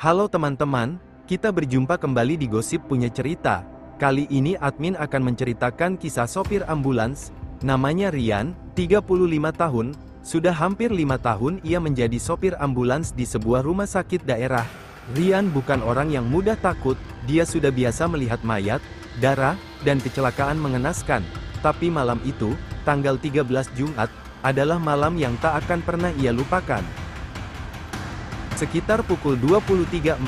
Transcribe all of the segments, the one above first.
Halo teman-teman, kita berjumpa kembali di Gosip Punya Cerita. Kali ini admin akan menceritakan kisah sopir ambulans, namanya Rian, 35 tahun, sudah hampir 5 tahun ia menjadi sopir ambulans di sebuah rumah sakit daerah. Rian bukan orang yang mudah takut, dia sudah biasa melihat mayat, darah, dan kecelakaan mengenaskan. Tapi malam itu, tanggal 13 Jumat, adalah malam yang tak akan pernah ia lupakan. Sekitar pukul 23.45,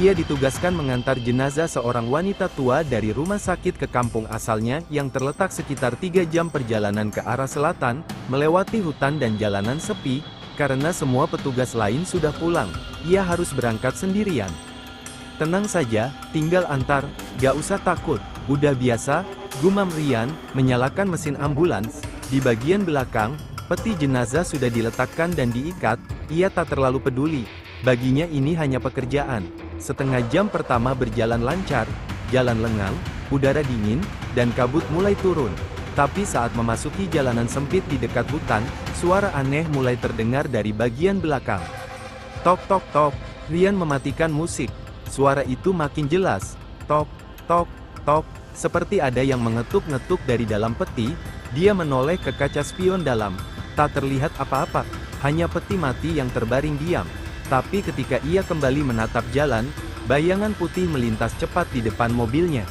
ia ditugaskan mengantar jenazah seorang wanita tua dari rumah sakit ke kampung asalnya yang terletak sekitar 3 jam perjalanan ke arah selatan, melewati hutan dan jalanan sepi, karena semua petugas lain sudah pulang, ia harus berangkat sendirian. Tenang saja, tinggal antar, gak usah takut, udah biasa, gumam Rian, menyalakan mesin ambulans. Di bagian belakang, peti jenazah sudah diletakkan dan diikat, ia tak terlalu peduli. Baginya ini hanya pekerjaan. Setengah jam pertama berjalan lancar, jalan lengang, udara dingin, dan kabut mulai turun. Tapi saat memasuki jalanan sempit di dekat hutan, suara aneh mulai terdengar dari bagian belakang. Tok tok tok, Rian mematikan musik. Suara itu makin jelas. Tok, tok, tok, seperti ada yang mengetuk-ngetuk dari dalam peti. Dia menoleh ke kaca spion dalam. Tak terlihat apa-apa, hanya peti mati yang terbaring diam. Tapi ketika ia kembali menatap jalan, bayangan putih melintas cepat di depan mobilnya.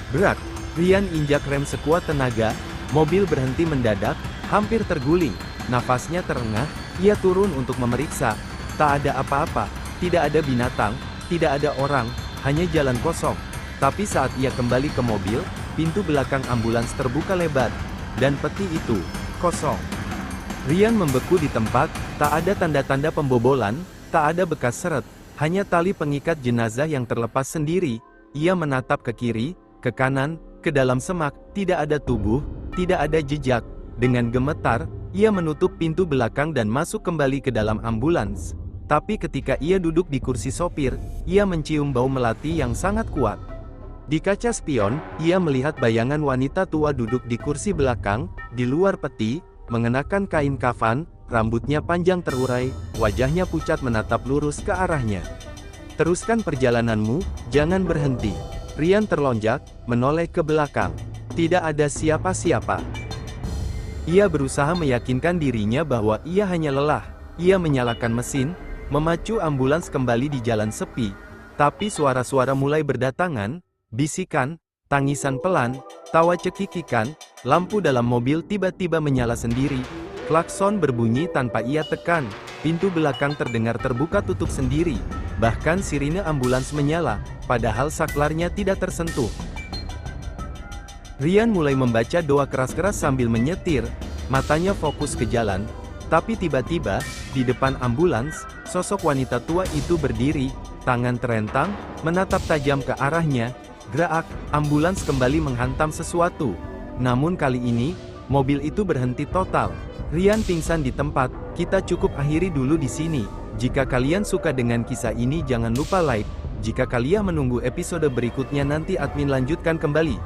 Brak, Rian injak rem sekuat tenaga, mobil berhenti mendadak, hampir terguling. Nafasnya terengah, ia turun untuk memeriksa. Tak ada apa-apa, tidak ada binatang, tidak ada orang, hanya jalan kosong. Tapi saat ia kembali ke mobil, pintu belakang ambulans terbuka lebar, dan peti itu kosong. Rian membeku di tempat, tak ada tanda-tanda pembobolan, tak ada bekas seret, hanya tali pengikat jenazah yang terlepas sendiri. Ia menatap ke kiri, ke kanan, ke dalam semak, tidak ada tubuh, tidak ada jejak. Dengan gemetar, ia menutup pintu belakang dan masuk kembali ke dalam ambulans. Tapi ketika ia duduk di kursi sopir, ia mencium bau melati yang sangat kuat. Di kaca spion, ia melihat bayangan wanita tua duduk di kursi belakang, di luar peti, mengenakan kain kafan, rambutnya panjang terurai, wajahnya pucat menatap lurus ke arahnya. Teruskan perjalananmu, jangan berhenti. Rian terlonjak, menoleh ke belakang. Tidak ada siapa-siapa. Ia berusaha meyakinkan dirinya bahwa ia hanya lelah. Ia menyalakan mesin, memacu ambulans kembali di jalan sepi. Tapi suara-suara mulai berdatangan. Bisikan, tangisan pelan, tawa cekikikan, lampu dalam mobil tiba-tiba menyala sendiri, klakson berbunyi tanpa ia tekan, pintu belakang terdengar terbuka tutup sendiri, bahkan sirine ambulans menyala, padahal saklarnya tidak tersentuh. Rian mulai membaca doa keras-keras sambil menyetir, matanya fokus ke jalan, tapi tiba-tiba, di depan ambulans, sosok wanita tua itu berdiri, tangan terentang, menatap tajam ke arahnya. Gerak, ambulans kembali menghantam sesuatu. Namun kali ini, mobil itu berhenti total. Rian pingsan di tempat. Kita cukup akhiri dulu di sini. Jika kalian suka dengan kisah ini jangan lupa like. Jika kalian menunggu episode berikutnya nanti admin lanjutkan kembali.